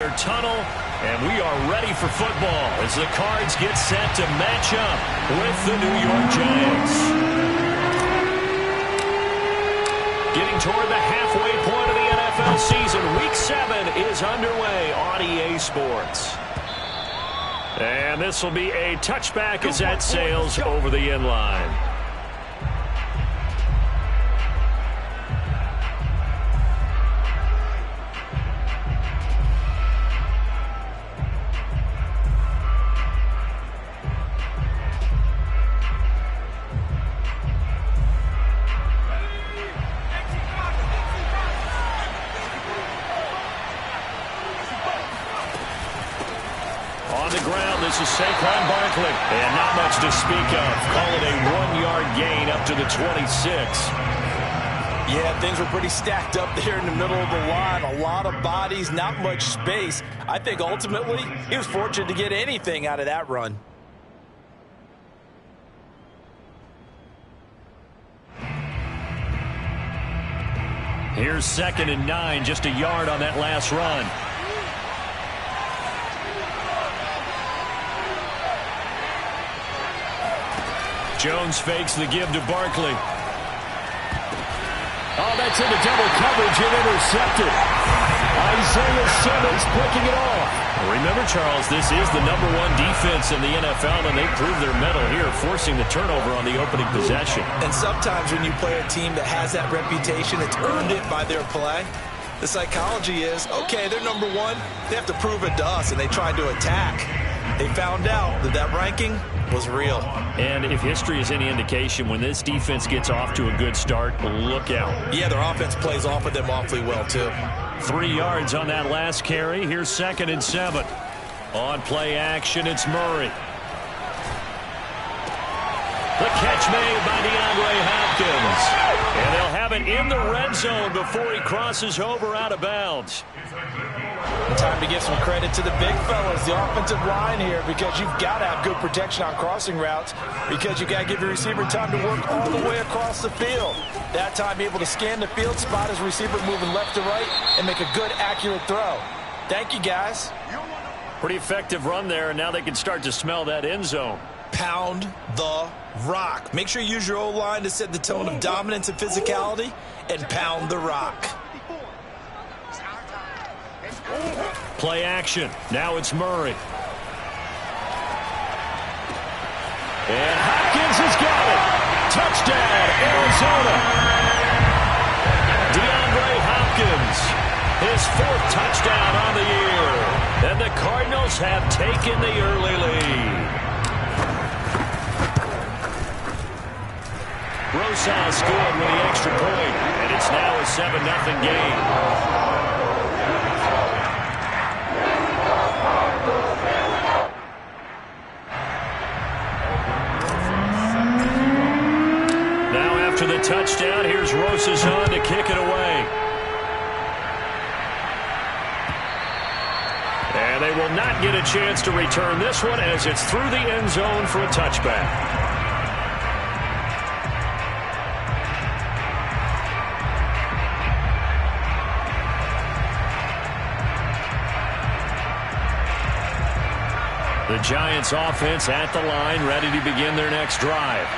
their tunnel, and we are ready for football as the Cards get set to match up with the New York Giants. Getting toward the halfway point of the NFL season, Week 7 is underway on EA Sports. And this will be a touchback as that sails over the end line. This is Saquon Barkley, and not much to speak of. Call it a 1-yard gain up to the 26. Yeah, things were pretty stacked up there in the middle of the line. A lot of bodies, not much space. I think ultimately he was fortunate to get anything out of that run. Here's 2nd and 9, just a yard on that last run. Jones fakes the give to Barkley. Oh, that's into double coverage and intercepted. Isaiah Simmons picking it off. Remember, Charles, this is the #1 defense in the NFL, and they proved their mettle here, forcing the turnover on the opening possession. And sometimes when you play a team that has that reputation, it's earned it by their play. The psychology is, okay, they're #1. They have to prove it to us, and they tried to attack. They found out that that ranking was real. And if history is any indication, when this defense gets off to a good start, look out. Yeah, their offense plays off of them awfully well, too. 3 yards on that last carry. Here's 2nd and 7. On play action, it's Murray. The catch made by DeAndre Hopkins. And they'll have it in the red zone before he crosses over out of bounds. Time to give some credit to the big fellas, the offensive line here, because you've got to have good protection on crossing routes, because you've got to give your receiver time to work all the way across the field. That time able to scan the field, spot his receiver moving left to right, and make a good, accurate throw. Thank you, guys. Pretty effective run there, and now they can start to smell that end zone. Pound the rock. Make sure you use your O-line to set the tone of dominance and physicality, and pound the rock. Play action. Now it's Murray. And Hopkins has got it. Touchdown, Arizona. DeAndre Hopkins, his 4th touchdown on the year. And the Cardinals have taken the early lead. Rosas good with the extra point, and it's now a 7-0 game. To the touchdown, here's Rosas on to kick it away. And they will not get a chance to return this one as it's through the end zone for a touchback. The Giants offense at the line, ready to begin their next drive.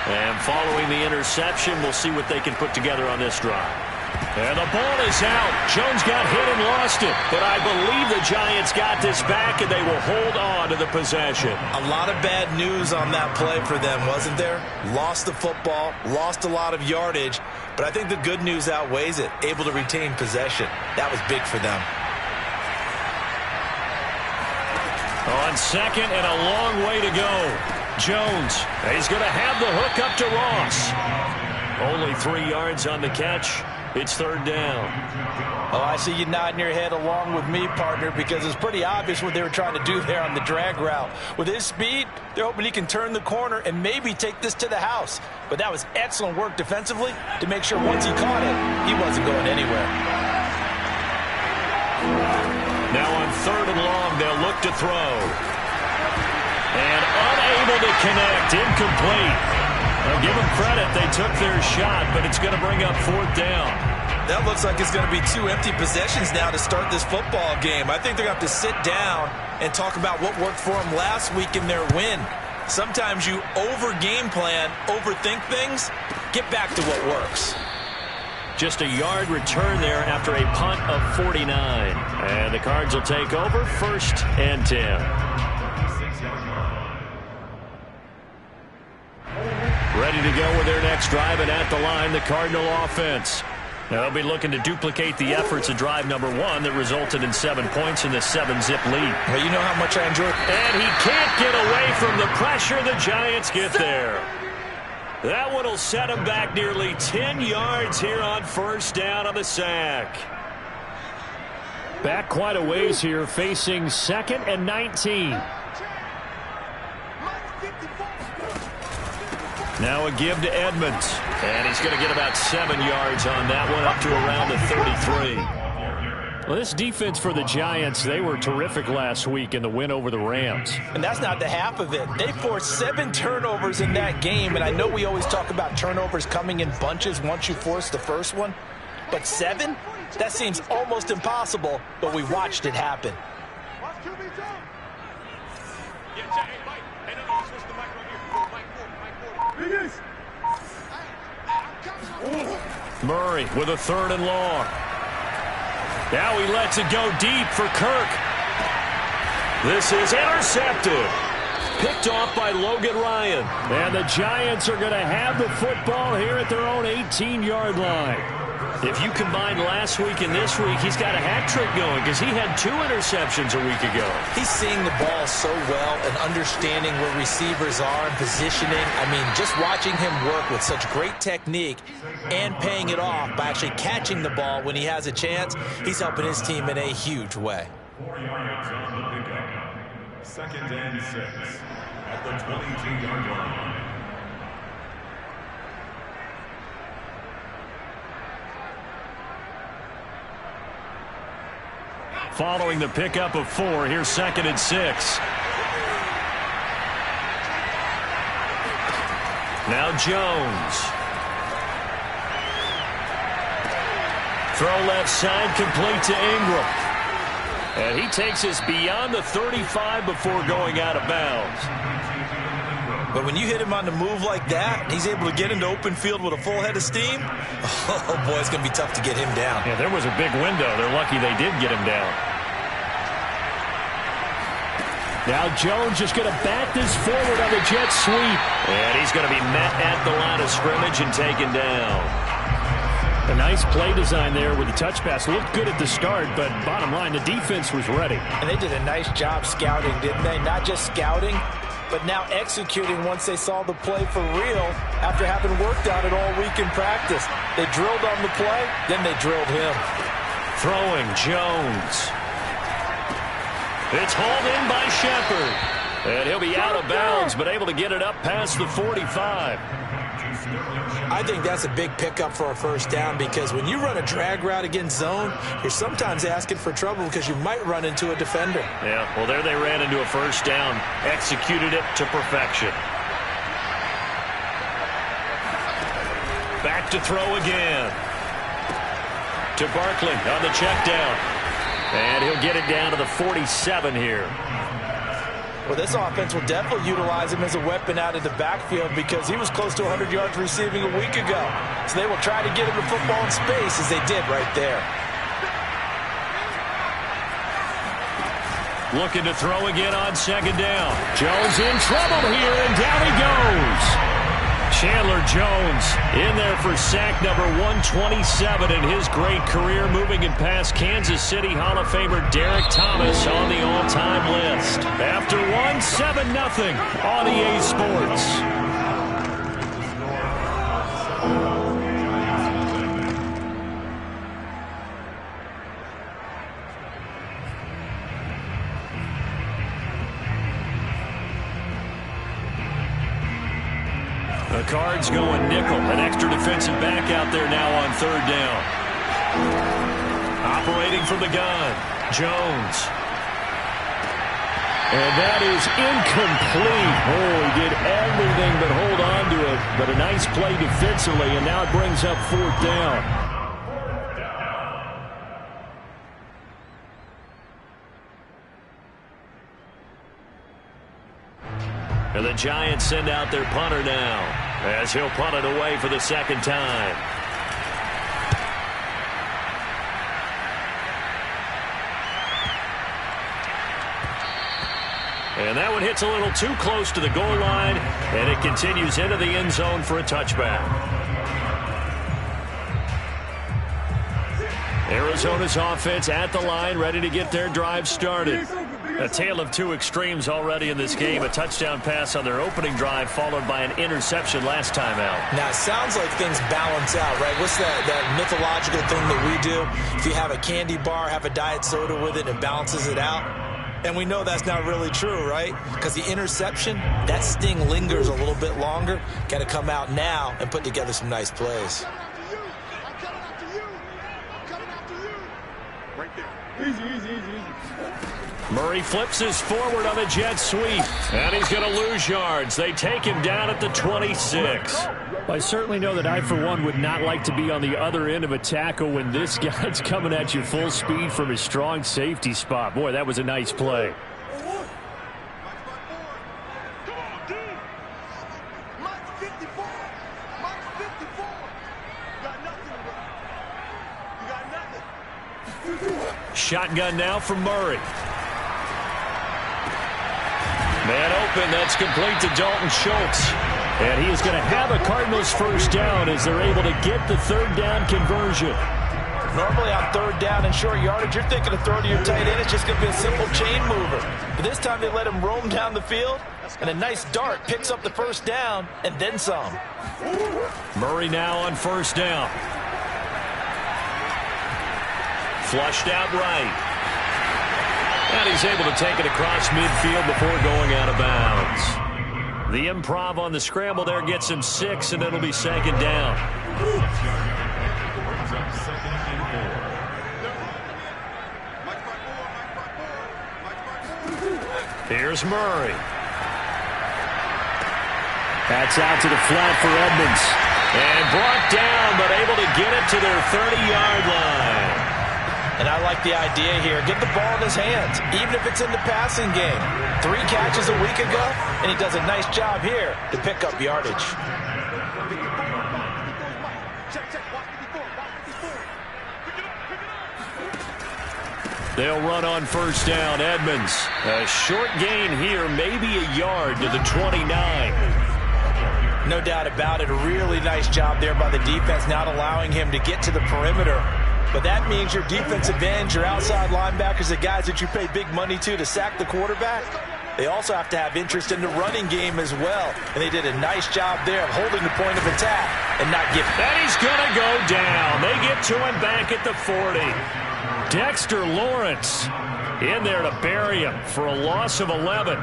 And following the interception, we'll see what they can put together on this drive. And the ball is out. Jones got hit and lost it. But I believe the Giants got this back, and they will hold on to the possession. A lot of bad news on that play for them, wasn't there? Lost the football, lost a lot of yardage. But I think the good news outweighs it. Able to retain possession. That was big for them. On 2nd and a long way to go. Jones, he's going to have the hook up to Ross. Only 3 yards on the catch. It's 3rd down. Oh, I see you nodding your head along with me, partner, because it's pretty obvious what they were trying to do there on the drag route. With his speed, they're hoping he can turn the corner and maybe take this to the house. But that was excellent work defensively to make sure once he caught it, he wasn't going anywhere. Now on 3rd and long, they'll look to throw. And unable to connect, incomplete. Now give them credit, they took their shot, but it's going to bring up 4th down. That looks like it's going to be 2 empty possessions now to start this football game. I think they're going to have to sit down and talk about what worked for them last week in their win. Sometimes you over-game plan, overthink things, get back to what works. Just a yard return there after a punt of 49. And the Cards will take over 1st and 10. Ready to go with their next drive, and at the line, the Cardinal offense. Now they'll be looking to duplicate the efforts of drive number 1 that resulted in 7 points in the 7-zip lead. Well, you know how much I enjoy it. And he can't get away from the pressure. The Giants get there. That one will set him back nearly 10 yards here on 1st down on the sack. Back quite a ways here, facing 2nd and 19. Now a give to Edmonds. And he's going to get about 7 yards on that one, up to around the 33. Well, this defense for the Giants, they were terrific last week in the win over the Rams. And that's not the half of it. They forced 7 turnovers in that game, and I know we always talk about turnovers coming in bunches once you force the first one. But 7? That seems almost impossible, but we watched it happen. Murray with a 3rd and long. Now he lets it go deep for Kirk. This is intercepted. Picked off by Logan Ryan. And the Giants are going to have the football here at their own 18-yard line. If you combine last week and this week, he's got a hat trick going because he had 2 interceptions a week ago. He's seeing the ball so well and understanding where receivers are and positioning. I mean, just watching him work with such great technique and paying it off by actually catching the ball when he has a chance, he's helping his team in a huge way. 4 yards on the pickup. 2nd and 6 at the 22-yard line. Following the pickup of 4, here's 2nd and 6. Now Jones. Throw left side, complete to Ingram. And he takes us beyond the 35 before going out of bounds. But when you hit him on the move like that, he's able to get into open field with a full head of steam. Oh, boy, it's going to be tough to get him down. Yeah, there was a big window. They're lucky they did get him down. Now Jones just going to bat this forward on the jet sweep. And he's going to be met at the line of scrimmage and taken down. A nice play design there with the touch pass. Looked good at the start, but bottom line, the defense was ready. And they did a nice job scouting, didn't they? Not just scouting, but now executing once they saw the play for real after having worked on it all week in practice. They drilled on the play, then they drilled him. Throwing Jones. It's hauled in by Shepard. And he'll be out of bounds, but able to get it up past the 45. I think that's a big pickup for a 1st down because when you run a drag route against zone, you're sometimes asking for trouble because you might run into a defender. Yeah, well, there they ran into a 1st down. Executed it to perfection. Back to throw again. To Barkley on the check down. And he'll get it down to the 47 here. Well, this offense will definitely utilize him as a weapon out of the backfield because he was close to 100 yards receiving a week ago. So they will try to get him the football in space as they did right there. Looking to throw again on 2nd down. Jones in trouble here, and down he goes. Chandler Jones in there for sack number 127 in his great career, moving and past Kansas City Hall of Famer Derek Thomas on the all-time list. After 7-0 on EA Sports. The Cards going nickel. An extra defensive back out there now on 3rd down. Operating from the gun, Jones. And that is incomplete. Oh, he did everything but hold on to it. But a nice play defensively, and now it brings up 4th down. And the Giants send out their punter now, as he'll punt it away for the second time. And that one hits a little too close to the goal line, and it continues into the end zone for a touchback. Arizona's offense at the line, ready to get their drive started. A tale of two extremes already in this game. A touchdown pass on their opening drive, followed by an interception last time out. Now, it sounds like things balance out, right? What's that mythological thing that we do? If you have a candy bar, have a diet soda with it, it balances it out. And we know that's not really true, right? Because the interception, that sting lingers a little bit longer. Got to come out now and put together some nice plays. Murray flips his forward on the jet sweep, and he's going to lose yards. They take him down at the 26. I certainly know that I, for one, would not like to be on the other end of a tackle when this guy's coming at you full speed from his strong safety spot. Boy, that was a nice play. Shotgun now from Murray. Man open, that's complete to Dalton Schultz. And he is going to have a Cardinals first down as they're able to get the third down conversion. Normally on third down and short yardage, you're thinking of throwing to your tight end. It's just going to be a simple chain mover. But this time they let him roam down the field, and a nice dart picks up the first down and then some. Murray now on first down. Flushed out right. And he's able to take it across midfield before going out of bounds. The improv on the scramble there gets him 6, and it'll be second down. Here's Murray. That's out to the flat for Edmonds. And brought down, but able to get it to their 30-yard line. And I like the idea here. Get the ball in his hands, even if it's in the passing game. 3 catches a week ago, and he does a nice job here to pick up yardage. They'll run on first down. Edmonds, a short gain here, maybe a yard to the 29. No doubt about it. A really nice job there by the defense, not allowing him to get to the perimeter. But that means your defensive ends, your outside linebackers, the guys that you pay big money to sack the quarterback, they also have to have interest in the running game as well. And they did a nice job there of holding the point of attack and not giving. And he's going to go down. They get to him back at the 40. Dexter Lawrence in there to bury him for a loss of 11.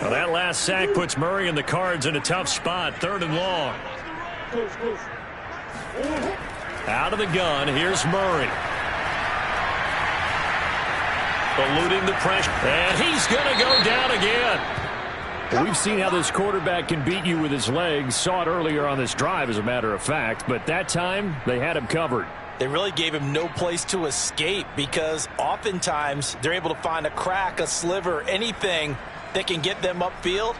Well, that last sack puts Murray and the Cards in a tough spot. 3rd and long. Out of the gun, here's Murray. Eluding the pressure, and he's going to go down again. Well, we've seen how this quarterback can beat you with his legs. Saw it earlier on this drive, as a matter of fact. But that time, they had him covered. They really gave him no place to escape because oftentimes they're able to find a crack, a sliver, anything that can get them upfield.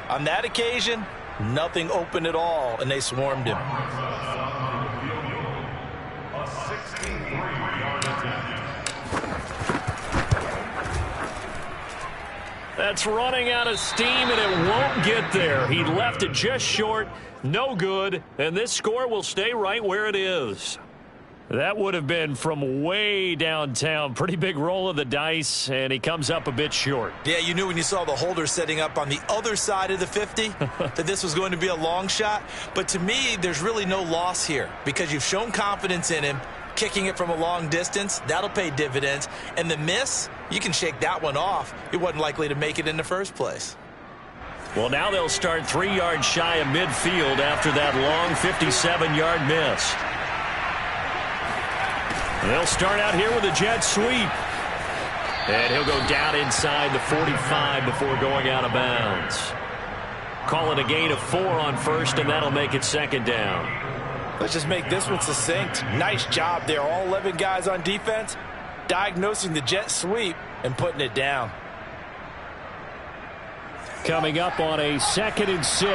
On that occasion, nothing open at all, and they swarmed him. That's running out of steam, and it won't get there. He left it just short, no good, and this score will stay right where it is. That would have been from way downtown. Pretty big roll of the dice, and he comes up a bit short. Yeah, you knew when you saw the holder setting up on the other side of the 50 that this was going to be a long shot. But to me, there's really no loss here because you've shown confidence in him. Kicking it from a long distance, that'll pay dividends. And the miss, you can shake that one off. He wasn't likely to make it in the first place. Well, now they'll start 3 yards shy of midfield after that long 57-yard miss. They'll start out here with a jet sweep. And he'll go down inside the 45 before going out of bounds. Call it a gain of 4 on first, and that'll make it second down. Let's just make this one succinct. Nice job there. All 11 guys on defense diagnosing the jet sweep and putting it down. Coming up on a 2nd and 6.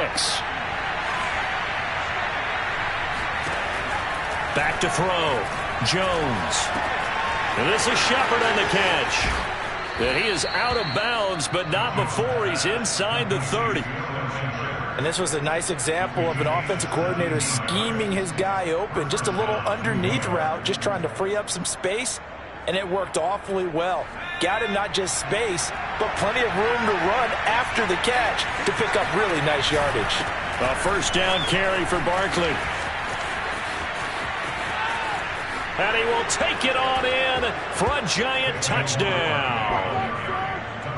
Back to throw. Jones. And this is Shepard on the catch. And he is out of bounds, but not before he's inside the 30. And this was a nice example of an offensive coordinator scheming his guy open. Just a little underneath route, just trying to free up some space, and it worked awfully well. Got him not just space, but plenty of room to run after the catch to pick up really nice yardage. A first down carry for Barkley. And he will take it on in for a Giant touchdown.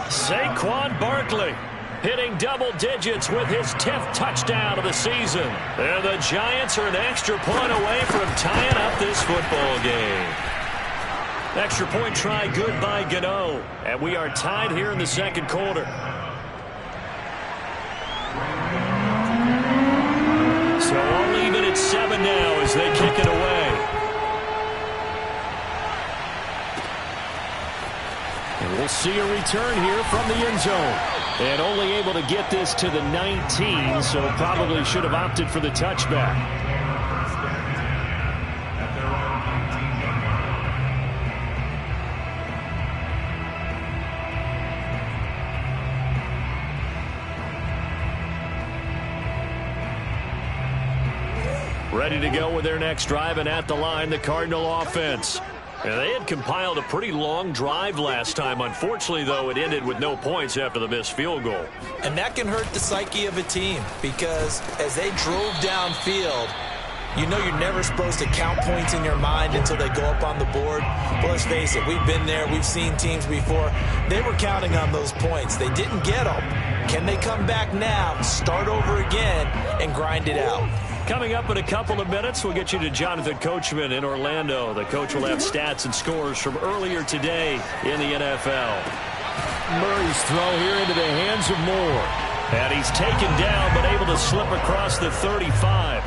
Saquon Barkley hitting double digits with his 10th touchdown of the season. And the Giants are an extra point away from tying up this football game. Extra point try good by Gano. And we are tied here in the second quarter. So all even at 7 now as they kick it away. And we'll see a return here from the end zone. And only able to get this to the 19, so probably should have opted for the touchback. Ready to go with their next drive, and at the line, the Cardinal offense. And they had compiled a pretty long drive last time. Unfortunately, though, it ended with no points after the missed field goal. And that can hurt the psyche of a team because as they drove downfield, you know you're never supposed to count points in your mind until they go up on the board. But let's face it, we've been there. We've seen teams before. They were counting on those points. They didn't get them. Can they come back now, start over again, and grind it out? Coming up in a couple of minutes, we'll get you to Jonathan Coachman in Orlando. The coach will have stats and scores from earlier today in the NFL. Murray's throw here into the hands of Moore. And he's taken down, but able to slip across the 35.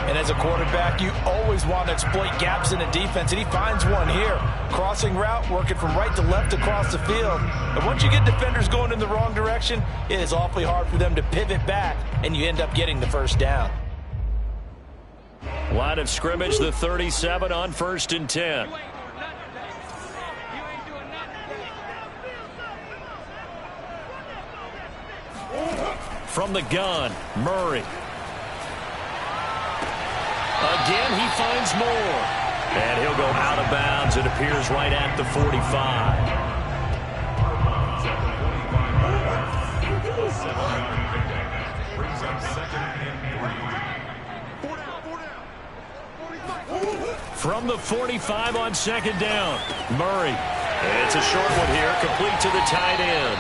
And as a quarterback, you always want to exploit gaps in a defense, and he finds one here. Crossing route, working from right to left across the field. And once you get defenders going in the wrong direction, it is awfully hard for them to pivot back, and you end up getting the first down. Line of scrimmage, the 37 on 1st and 10. From the gun, Murray. Again, he finds Moore. And he'll go out of bounds. It appears right at the 45. From the 45 on 2nd down, Murray. It's a short one here, complete to the tight end.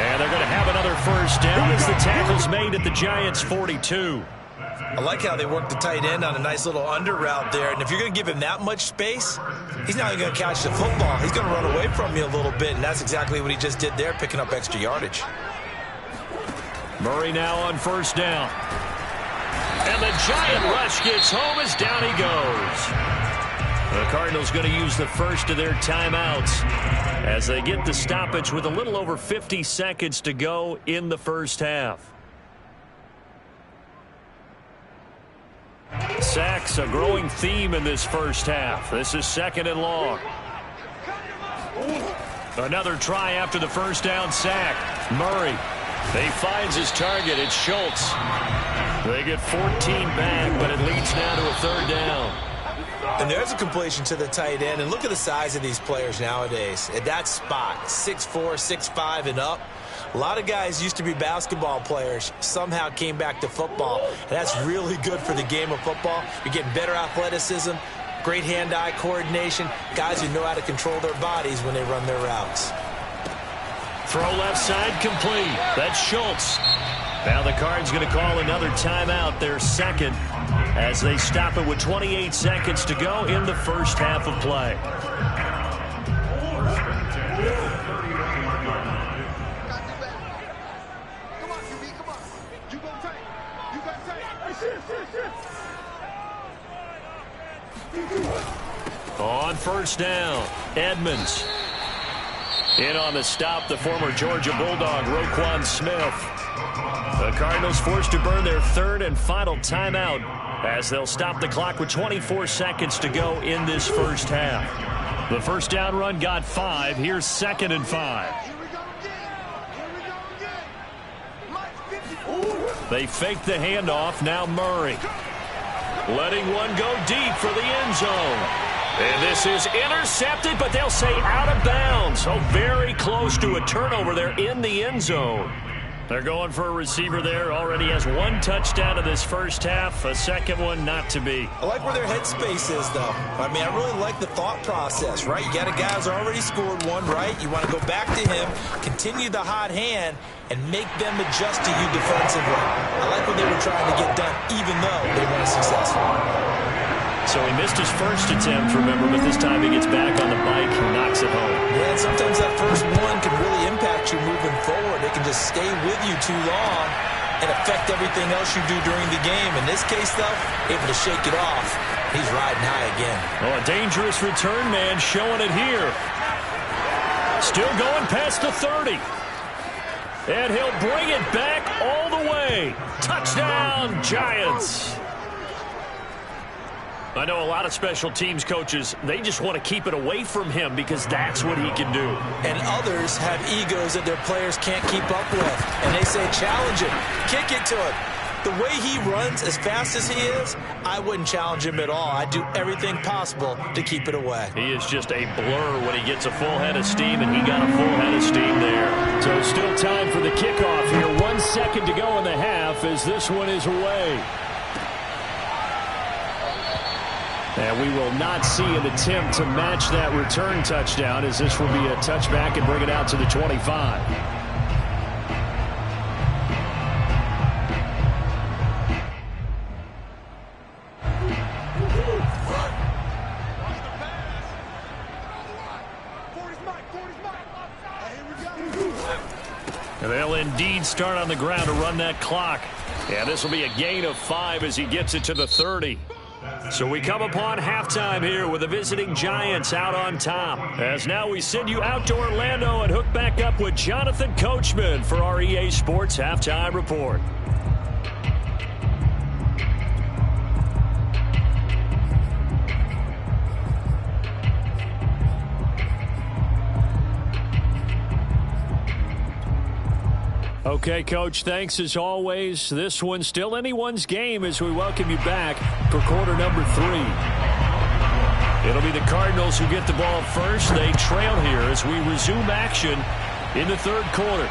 And they're going to have another first down as the tackle's made at the Giants' 42. I like how they work the tight end on a nice little under route there. And if you're going to give him that much space, he's not going to catch the football. He's going to run away from you a little bit, and that's exactly what he just did there, picking up extra yardage. Murray now on 1st down. And the Giant rush gets home as down he goes. The Cardinals going to use the first of their timeouts as they get the stoppage with a little over 50 seconds to go in the first half. Sacks, a growing theme in this first half. This is 2nd and long. Another try after the first down sack. Murray. He finds his target. It's Schultz. They get 14 back, but it leads now to a 3rd down. And there's a completion to the tight end. And look at the size of these players nowadays. At that spot, 6'4", 6'5", and up. A lot of guys used to be basketball players, somehow came back to football. And that's really good for the game of football. You're getting better athleticism, great hand-eye coordination, guys who know how to control their bodies when they run their routes. Throw left side complete. That's Schultz. Now the Cards going to call another timeout, their second, as they stop it with 28 seconds to go in the first half of play. On 1st down, Edmonds. In on the stop, the former Georgia Bulldog, Roquan Smith. The Cardinals forced to burn their third and final timeout as they'll stop the clock with 24 seconds to go in this first half. The first down run got 5. Here's 2nd and 5. They fake the handoff. Now Murray. Letting one go deep for the end zone. And this is intercepted, but they'll say out of bounds. So very close to a turnover there in the end zone. They're going for a receiver there. Already has 1 touchdown in this first half. A second one not to be. I like where their headspace is, though. I mean, I really like the thought process, right? You got a guy who's already scored one, right? You want to go back to him, continue the hot hand, and make them adjust to you defensively. I like what they were trying to get done, even though they weren't successful. So he missed his first attempt, remember, but this time he gets back on the bike and knocks it home. Yeah, and sometimes that first one can really impact you moving forward. It can just stay with you too long and affect everything else you do during the game. In this case, though, able to shake it off. He's riding high again. Oh, a dangerous return man showing it here. Still going past the 30. And he'll bring it back all the way. Touchdown, Giants. I know a lot of special teams coaches, they just want to keep it away from him because that's what he can do. And others have egos that their players can't keep up with. And they say, challenge him, kick it to him. The way he runs as fast as he is, I wouldn't challenge him at all. I'd do everything possible to keep it away. He is just a blur when he gets a full head of steam, and he got a full head of steam there. So still time for the kickoff here. 1 second to go in the half as this one is away. And we will not see an attempt to match that return touchdown as this will be a touchback and bring it out to the 25. And they'll indeed start on the ground to run that clock. And this will be a gain of 5 as he gets it to the 30. So we come upon halftime here with the visiting Giants out on top. As now we send you out to Orlando and hook back up with Jonathan Coachman for our EA Sports Halftime Report. Okay, Coach, thanks as always. This one's still anyone's game as we welcome you back for quarter number 3. It'll be the Cardinals who get the ball first. They trail here as we resume action in the third quarter.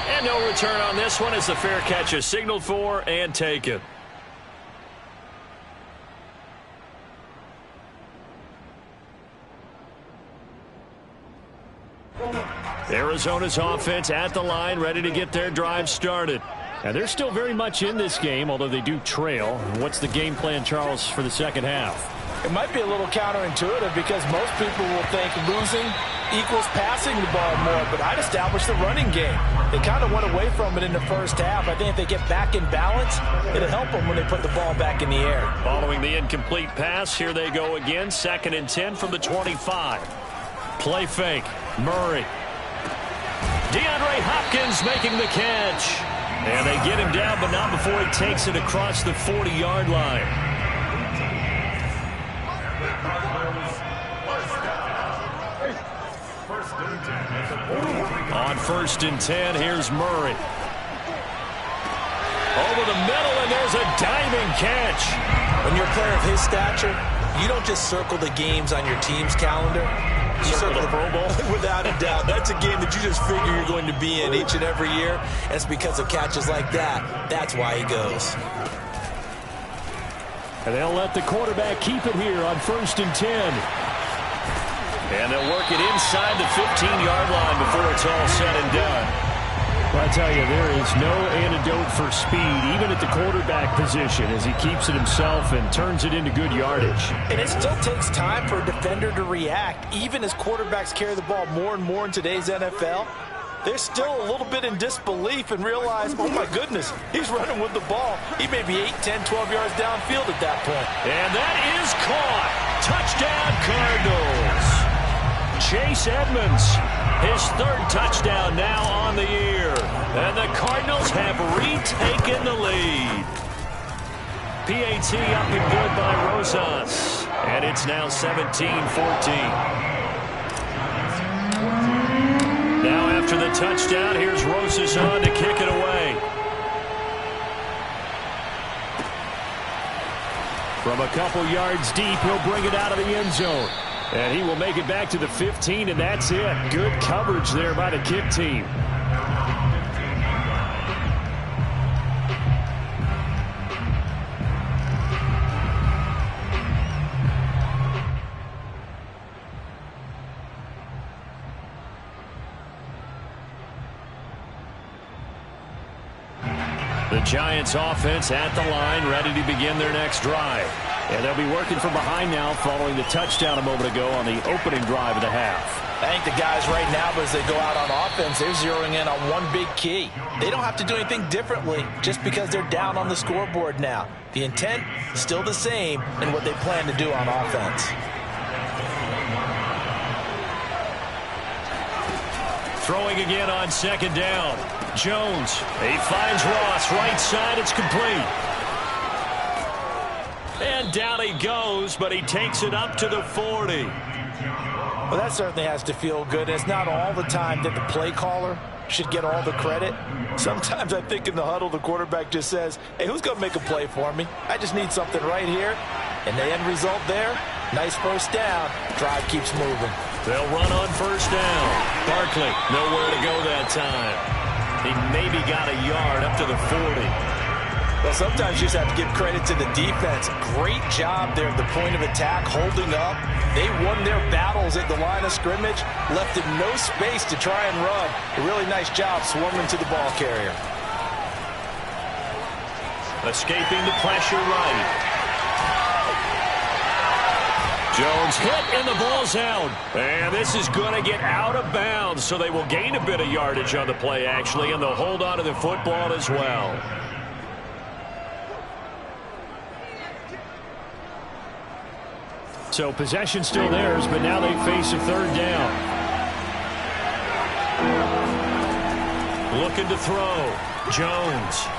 And no return on this one as the fair catch is signaled for and taken. Arizona's offense at the line, ready to get their drive started. And they're still very much in this game, although they do trail. What's the game plan, Charles, for the second half? It might be a little counterintuitive because most people will think losing equals passing the ball more, but I'd establish the running game. They kind of went away from it in the first half. I think if they get back in balance, it'll help them when they put the ball back in the air. Following the incomplete pass, here they go again. 2nd and 10 from the 25. Play fake. Murray. DeAndre Hopkins making the catch. And they get him down, but not before he takes it across the 40-yard line. On 1st and 10, here's Murray. Over the middle, and there's a diving catch. When you're a player of his stature, you don't just circle the games on your team's calendar. You circle the Pro Bowl. Without a doubt. That's a game that you just figure you're going to be in each and every year. And it's because of catches like that. That's why he goes. And they'll let the quarterback keep it here on 1st and 10. And they'll work it inside the 15-yard line before it's all said and done. Well, I tell you, there is no antidote for speed, even at the quarterback position, as he keeps it himself and turns it into good yardage. And it still takes time for a defender to react. Even as quarterbacks carry the ball more and more in today's NFL, they're still a little bit in disbelief and realize, oh, my goodness, he's running with the ball. He may be 8, 10, 12 yards downfield at that point. And that is caught. Touchdown, Cardinals. Chase Edmonds His third touchdown now on the year. And the Cardinals have retaken the lead. PAT up and good by Rosas. And it's now 17-14. Now after the touchdown, here's Rosas on to kick it away. From a couple yards deep, he'll bring it out of the end zone. And he will make it back to the 15, and that's it. Good coverage there by the kick team. The Giants offense at the line, ready to begin their next drive. And they'll be working from behind now following the touchdown a moment ago on the opening drive of the half. I think the guys right now, as they go out on offense, they're zeroing in on one big key. They don't have to do anything differently just because they're down on the scoreboard now. The intent is still the same in what they plan to do on offense. Throwing again on second down. Jones, he finds Ross, right side, it's complete. And down he goes, but he takes it up to the 40. Well, that certainly has to feel good. It's not all the time that the play caller should get all the credit. Sometimes I think in the huddle, the quarterback just says, hey, who's going to make a play for me? I just need something right here. And the end result there, nice first down. Drive keeps moving. They'll run on first down. Barkley, nowhere to go that time. He maybe got a yard up to the 40. Well, sometimes you just have to give credit to the defense. Great job there at the point of attack, holding up. They won their battles at the line of scrimmage, left them no space to try and run. A really nice job swarming to the ball carrier. Escaping the pressure right. Jones hit and the ball's out. And this is going to get out of bounds, so they will gain a bit of yardage on the play, actually, and they'll hold on to the football as well. So possession still theirs, but now they face a third down. Looking to throw. Jones.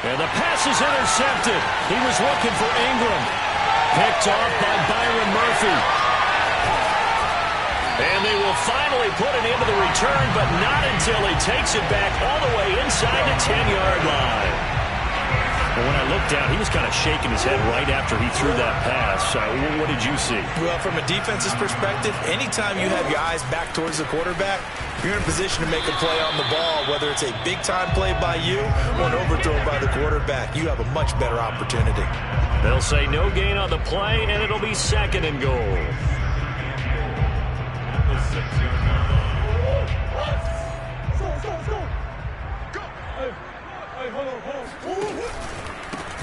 And the pass is intercepted. He was looking for Ingram. Picked off by Byron Murphy. And they will finally put it into the return, but not until he takes it back all the way inside the 10-yard line. Well, when I looked down, he was kind of shaking his head right after he threw that pass. What did you see? Well, from a defense's perspective, anytime you have your eyes back towards the quarterback, you're in a position to make a play on the ball, whether it's a big-time play by you or an overthrow by the quarterback. You have a much better opportunity. They'll say no gain on the play, and it'll be second and goal.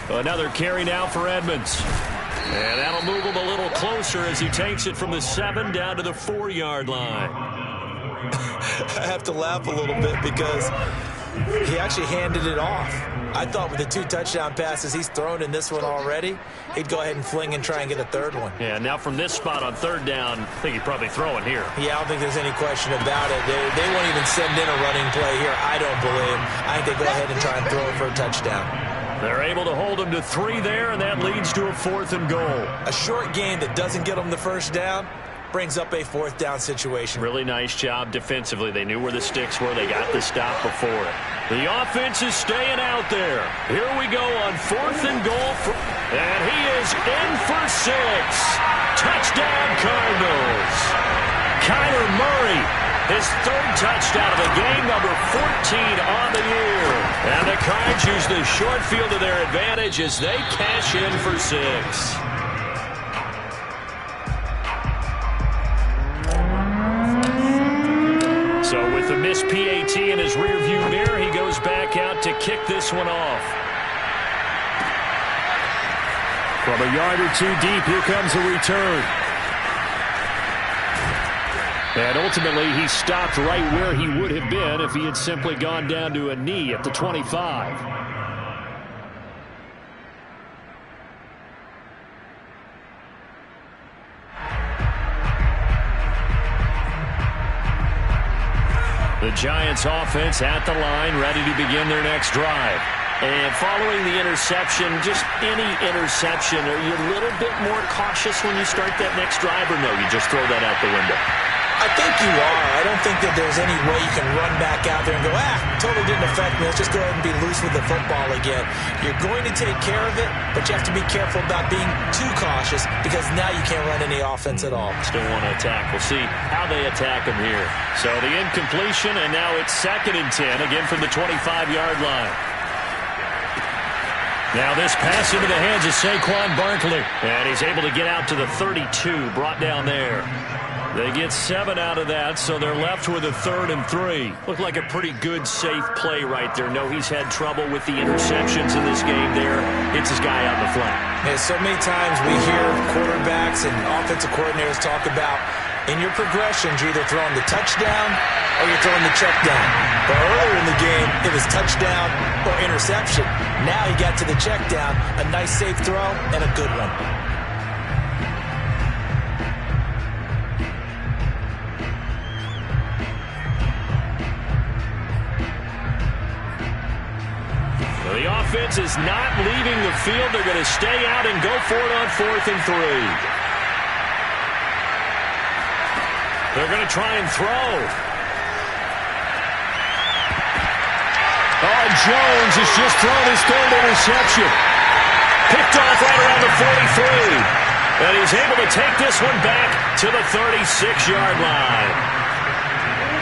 Another carry now for Edmonds. And that'll move him a little closer as he takes it from the 7 down to the 4-yard line. I have to laugh a little bit because he actually handed it off. I thought with the 2 touchdown passes he's thrown in this one already, he'd go ahead and fling and try and get a third one. Yeah, now from this spot on third down, I think he'd probably throw it here. Yeah, I don't think there's any question about it. They won't even send in a running play here, I don't believe. I think they go ahead and try and throw it for a touchdown. They're able to hold him to 3 there, and that leads to a 4th and goal. A short game that doesn't get them the first down brings up a 4th down situation. Really nice job defensively. They knew where the sticks were. They got the stop before it. The offense is staying out there. Here we go on 4th and goal. And he is in for 6. Touchdown, Cardinals. Kyler Murray, his 3rd touchdown of the game, number 14 on the year. And the Cards use the short field to their advantage as they cash in for 6. So with the missed PAT in his rearview mirror, he goes back out to kick this one off. From a yard or 2 deep, here comes a return. And ultimately, he stopped right where he would have been if he had simply gone down to a knee at the 25. The Giants offense at the line, ready to begin their next drive. And following the interception, just any interception, are you a little bit more cautious when you start that next drive, or no, you just throw that out the window? I think you are. I don't think that there's any way you can run back out there and go, totally didn't affect me. Let's just go ahead and be loose with the football again. You're going to take care of it, but you have to be careful about being too cautious because now you can't run any offense at all. Still want to attack. We'll see how they attack them here. So the incompletion, and now it's 2nd and 10, again from the 25-yard line. Now this pass into the hands of Saquon Barkley. And he's able to get out to the 32, brought down there. They get 7 out of that, so they're left with a 3rd and 3. Looked like a pretty good, safe play right there. No, he's had trouble with the interceptions in this game there. Hits his guy out in the flat. Yeah, so many times we hear quarterbacks and offensive coordinators talk about in your progressions, you're either throwing the touchdown or you're throwing the check down. But earlier in the game, it was touchdown or interception. Now he got to the check down, a nice safe throw, and a good one. The offense is not leaving the field. They're going to stay out and go for it on 4th and 3. They're going to try and throw. Oh, Jones has just thrown his 3rd interception. Picked off right around the 43. And he's able to take this one back to the 36-yard line.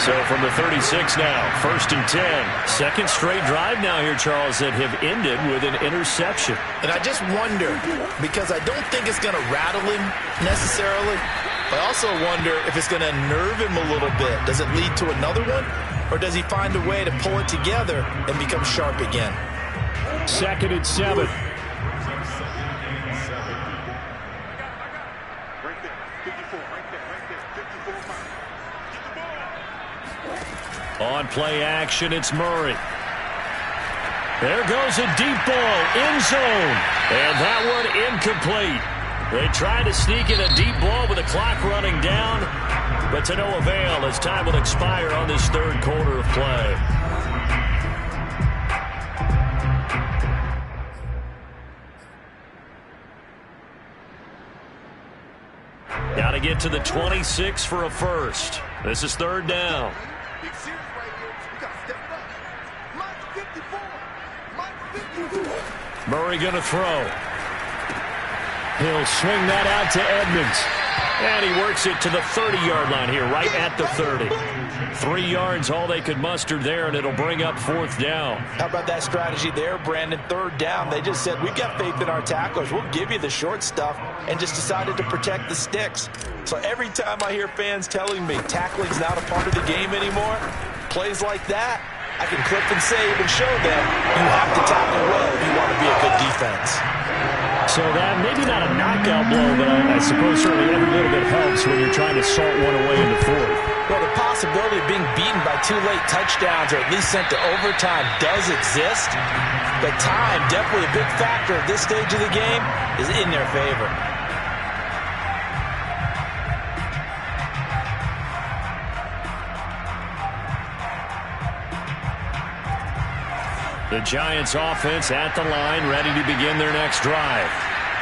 So from the 36 now, 1st and 10. Second straight drive now here, Charles, that have ended with an interception. And I just wonder, because I don't think it's going to rattle him necessarily, but I also wonder if it's going to nerve him a little bit. Does it lead to another one? Or does he find a way to pull it together and become sharp again? 2nd and 7. On play action, it's Murray. There goes a deep ball, end zone. And that one incomplete. They try to sneak in a deep ball with the clock running down, but to no avail as time will expire on this 3rd quarter of play. Got to get to the 26 for a first. This is 3rd down. Murray going to throw. He'll swing that out to Edmonds. And he works it to the 30-yard line here, right at the 30. 3 yards, all they could muster there, and it'll bring up 4th down. How about that strategy there, Brandon? 3rd down. They just said, we've got faith in our tacklers. We'll give you the short stuff, and just decided to protect the sticks. So every time I hear fans telling me tackling's not a part of the game anymore, plays like that, I can clip and save and show them you have to tackle well if you want to be a good defense. So that, maybe not a knockout blow, but I suppose certainly every little bit helps when you're trying to salt one away in the 4th. Well, the possibility of being beaten by 2 late touchdowns or at least sent to overtime does exist, but time, definitely a big factor at this stage of the game, is in their favor. The Giants offense at the line, ready to begin their next drive.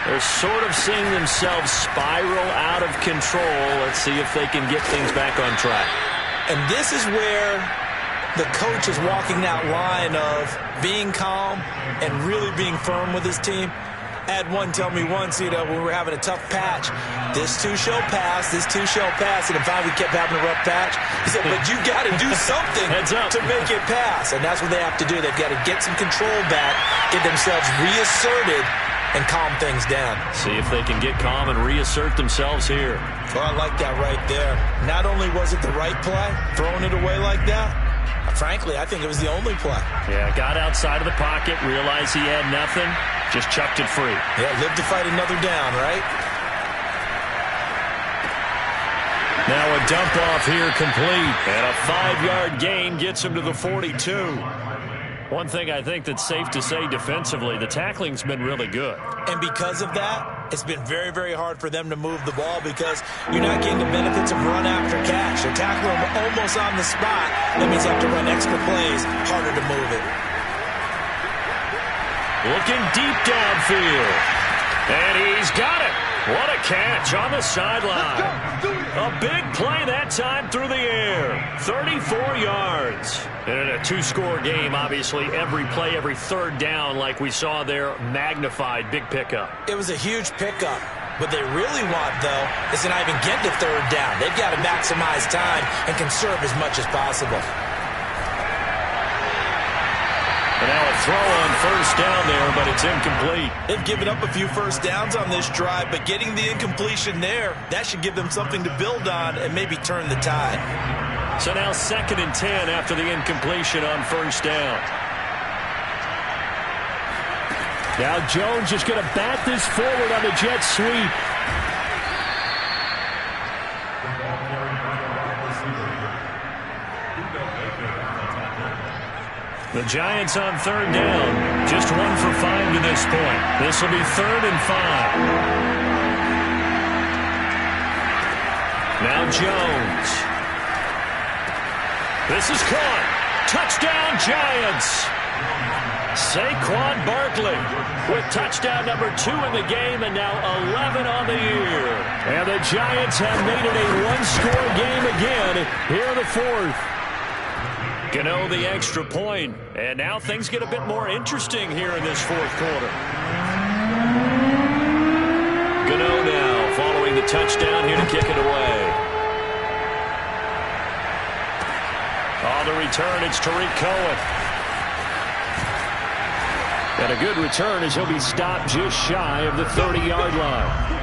They're sort of seeing themselves spiral out of control. Let's see if they can get things back on track. And this is where the coach is walking that line of being calm and really being firm with his team. I had one tell me once, when we were having a tough patch, this too shall pass, this too shall pass, and finally we kept having a rough patch. He said, but you got to do something to make it pass, and that's what they have to do. They've got to get some control back, get themselves reasserted, and calm things down. See if they can get calm and reassert themselves here. Well, I like that right there. Not only was it the right play, throwing it away like that, frankly, I think it was the only play. Yeah, got outside of the pocket, realized he had nothing, just chucked it free. Yeah, live to fight another down, right? Now a dump off here complete, and a 5-yard gain gets him to the 42. One thing I think that's safe to say defensively, the tackling's been really good. And because of that, it's been very, very hard for them to move the ball because you're not getting the benefits of run after catch. They're tackling them almost on the spot. That means you have to run extra plays, harder to move it. Looking deep downfield. And he's got it. What a catch on the sideline. A big play that time through the air. 34 yards. And in a two-score game, obviously, every play, every third down, like we saw there, magnified, big pickup. It was a huge pickup. What they really want, though, is to not even get to third down. They've got to maximize time and conserve as much as possible. And now a throw on first down there, but it's incomplete. They've given up a few first downs on this drive, but getting the incompletion there, that should give them something to build on and maybe turn the tide. So now 2nd and 10 after the incompletion on first down. Now Jones is going to bat this forward on the jet sweep. The Giants on third down. Just 1 for 5 to this point. This will be 3rd and 5. Now Jones. This is caught. Touchdown Giants. Saquon Barkley with touchdown number 2 in the game and now 11 on the year. And the Giants have made it a one-score game again here in the 4th. Gano the extra point, and now things get a bit more interesting here in this 4th quarter. Gano now following the touchdown here to kick it away. On the return, it's Tariq Cohen. And a good return as he'll be stopped just shy of the 30-yard line.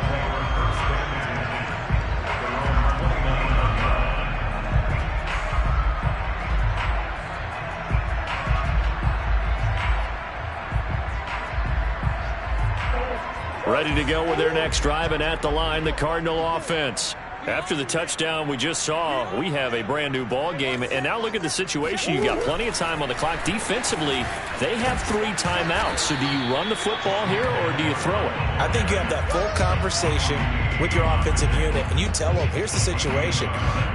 Ready to go with their next drive, and at the line, the Cardinal offense. After the touchdown we just saw, we have a brand new ball game. And now look at the situation. You got plenty of time on the clock. Defensively, they have 3 timeouts. So do you run the football here or do you throw it? I think you have that full conversation with your offensive unit, and you tell them, here's the situation.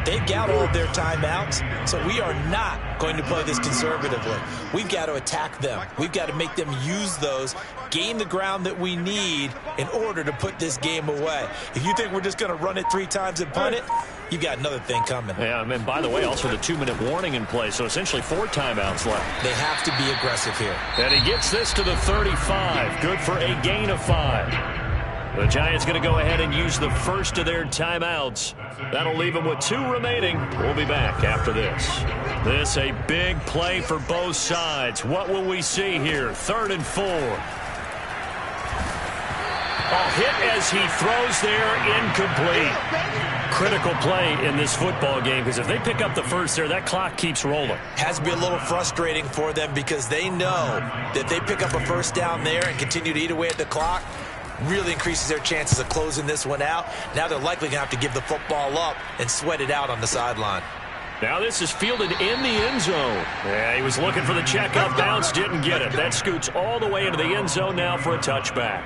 They've got all of their timeouts, so we are not going to play this conservatively. We've got to attack them. We've got to make them use those, gain the ground that we need in order to put this game away. If you think we're just going to run it 3 times and punt it, you've got another thing coming. Yeah, and by the way, also the 2-minute warning in play, so essentially 4 timeouts left. They have to be aggressive here. And he gets this to the 35. Good for a gain of 5. The Giants going to go ahead and use the first of their timeouts. That'll leave them with 2 remaining. We'll be back after this. This a big play for both sides. What will we see here? 3rd and 4. A hit as he throws there, incomplete. Critical play in this football game because if they pick up the first there, that clock keeps rolling. Has to be a little frustrating for them because they know that they pick up a first down there and continue to eat away at the clock, really increases their chances of closing this one out. Now they're likely going to have to give the football up and sweat it out on the sideline. Now this is fielded in the end zone. Yeah, he was looking for the checkout bounce, didn't get it. That scoots all the way into the end zone now for a touchback.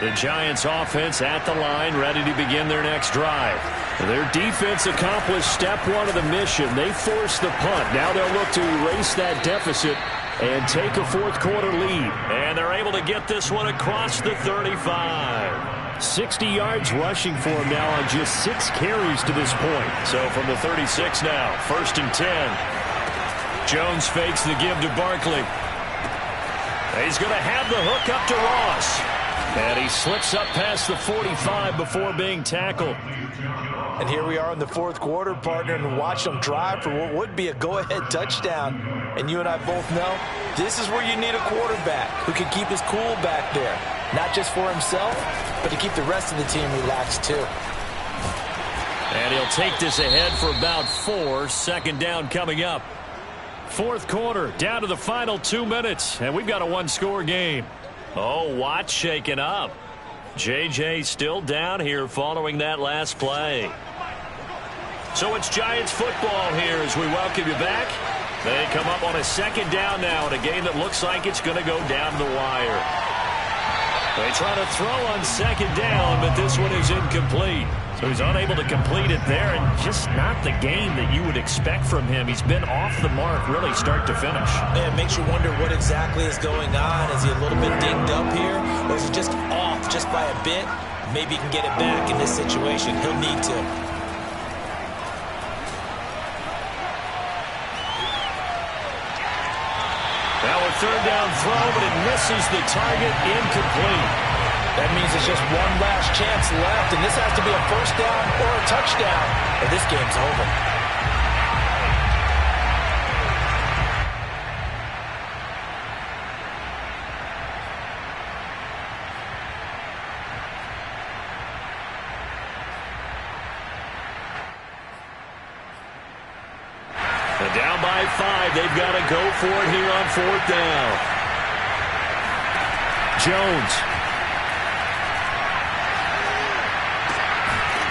The Giants offense at the line, ready to begin their next drive. Their defense accomplished step 1 of the mission. They forced the punt. Now they'll look to erase that deficit and take a 4th quarter lead. And they're able to get this one across the 35. 60 yards rushing for him now on just 6 carries to this point. So from the 36 now, 1st and 10. Jones fakes the give to Barkley. He's going to have the hook up to Ross. And he slips up past the 45 before being tackled. And here we are in the 4th quarter, partner, and watch them drive for what would be a go-ahead touchdown. And you and I both know this is where you need a quarterback who can keep his cool back there. Not just for himself, but to keep the rest of the team relaxed too. And he'll take this ahead for about 4. 2nd down coming up. 4th quarter, down to the final 2 minutes. And we've got a 1-score game. Oh, Watt shaken up. J.J. still down here following that last play. So it's Giants football here as we welcome you back. They come up on a second down now in a game that looks like it's going to go down the wire. They try to throw on second down, but this one is incomplete. So he's unable to complete it there, and just not the game that you would expect from him. He's been off the mark really start to finish. Yeah, it makes you wonder what exactly is going on. Is he a little bit dinged up here, or is he just off just by a bit? Maybe he can get it back in this situation. He'll need to. Now a third down throw, but it misses the target, incomplete. That means it's just one last chance left, and this has to be a first down or a touchdown, or this game's over. And down by 5, they've got to go for it here on fourth down. Jones.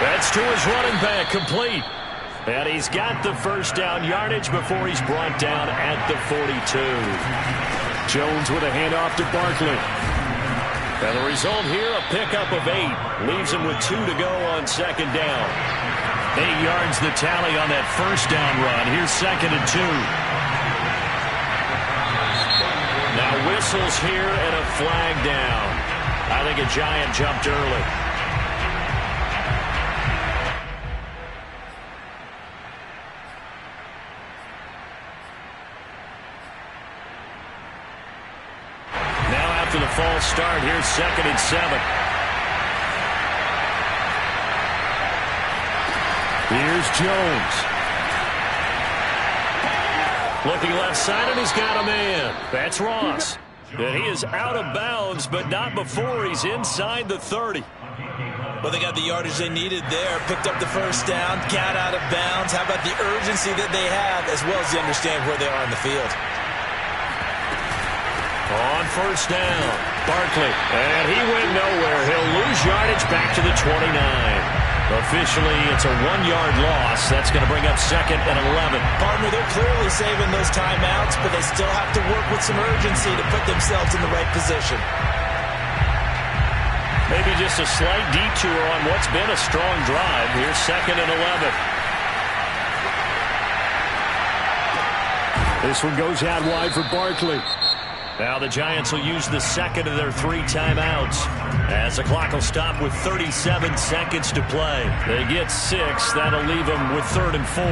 That's to his running back, complete. And he's got the first down yardage before he's brought down at the 42. Jones with a handoff to Barkley. And the result here, a pickup of 8. Leaves him with 2 to go on second down. 8 yards the tally on that first down run. Here's second and 2. Now whistles here and a flag down. I think a Giant jumped early. To the false start. Here's second and 7. Here's Jones. Looking left side, and he's got a man. That's Ross. And he is out of bounds, but not before he's inside the 30. Well, they got the yardage they needed there. Picked up the first down, got out of bounds. How about the urgency that they have, as well as they understand where they are on the field. On first down, Barkley. And he went nowhere. He'll lose yardage back to the 29. Officially, it's a 1-yard loss. That's going to bring up second and 11. Partner, they're clearly saving those timeouts, but they still have to work with some urgency to put themselves in the right position. Maybe just a slight detour on what's been a strong drive. Here's second and 11. This one goes out wide for Barkley. Now the Giants will use the second of their 3 timeouts as the clock will stop with 37 seconds to play. They get 6. That'll leave them with 3rd and 4.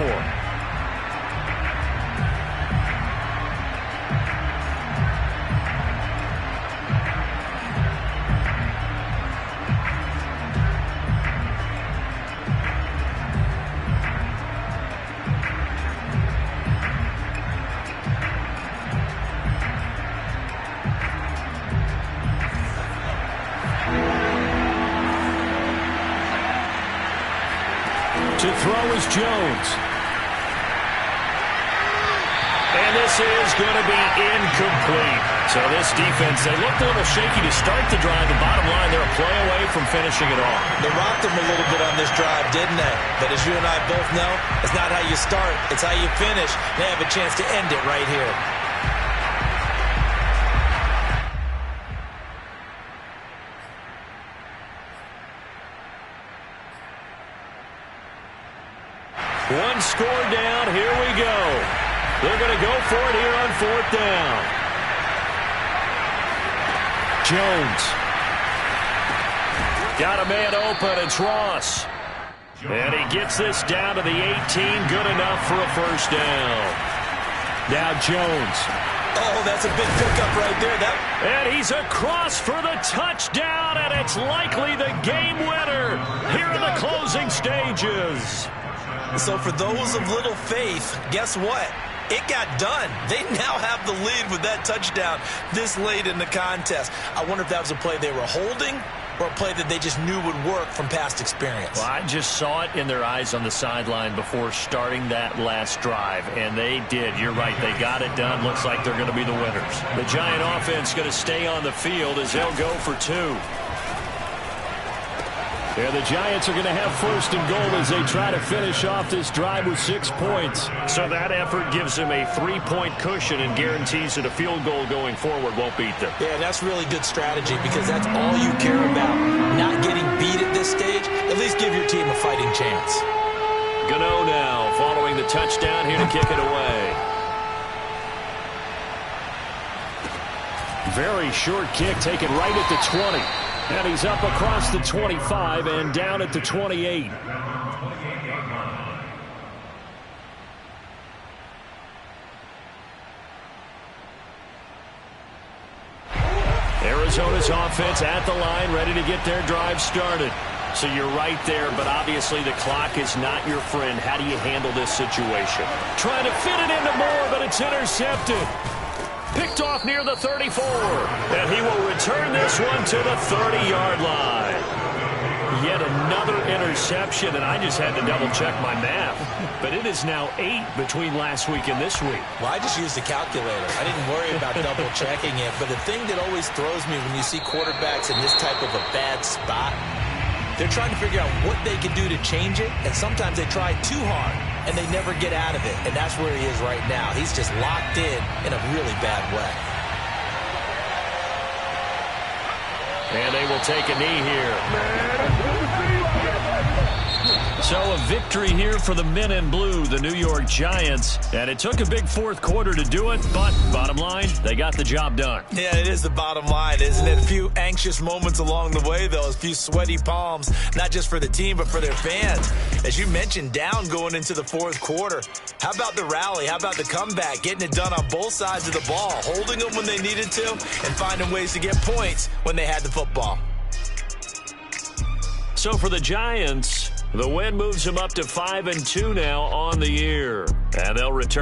To throw is Jones. And this is going to be incomplete. So this defense, they looked a little shaky to start the drive. The bottom line, they're a play away from finishing it off. They rocked them a little bit on this drive, didn't they? But as you and I both know, it's not how you start, it's how you finish. They have a chance to end it right here. One score down. Here we go. They're going to go for it here on fourth down. Jones. Got a man open. It's Ross. And he gets this down to the 18. Good enough for a first down. Now Jones. Oh, that's a big pickup right there. And he's across for the touchdown, and it's likely the game winner here in the closing stages. So for those of little faith, guess what? It got done. They now have the lead with that touchdown this late in the contest. I wonder if that was a play they were holding or a play that they just knew would work from past experience. Well, I just saw it in their eyes on the sideline before starting that last drive, and they did. You're right. They got it done. Looks like they're going to be the winners. The Giant offense going to stay on the field as they'll go for 2. And the Giants are going to have first and goal as they try to finish off this drive with 6 points. So that effort gives them a 3-point cushion and guarantees that a field goal going forward won't beat them. Yeah, and that's really good strategy because that's all you care about. Not getting beat at this stage, at least give your team a fighting chance. Gano now following the touchdown here to kick it away. Very short kick taken right at the 20. And he's up across the 25 and down at the 28. Arizona's offense at the line, ready to get their drive started. So you're right there, but obviously the clock is not your friend. How do you handle this situation? Trying to fit it into Moore, but it's intercepted. Picked off near the 34. And he will return this one to the 30-yard line. Yet another interception, and I just had to double-check my math. But it is now 8 between last week and this week. Well, I just used the calculator. I didn't worry about double-checking it. But the thing that always throws me when you see quarterbacks in this type of a bad spot, they're trying to figure out what they can do to change it, and sometimes they try too hard, and they never get out of it. And that's where he is right now. He's just locked in a really bad way. And they will take a knee here. So a victory here for the men in blue, the New York Giants. And it took a big fourth quarter to do it, but bottom line, they got the job done. Yeah, it is the bottom line, isn't it? A few anxious moments along the way, though. A few sweaty palms, not just for the team, but for their fans. As you mentioned, down going into the fourth quarter. How about the rally? How about the comeback? Getting it done on both sides of the ball, holding them when they needed to, and finding ways to get points when they had the football. So for the Giants, the win moves them up to 5-2 now on the year. And they'll return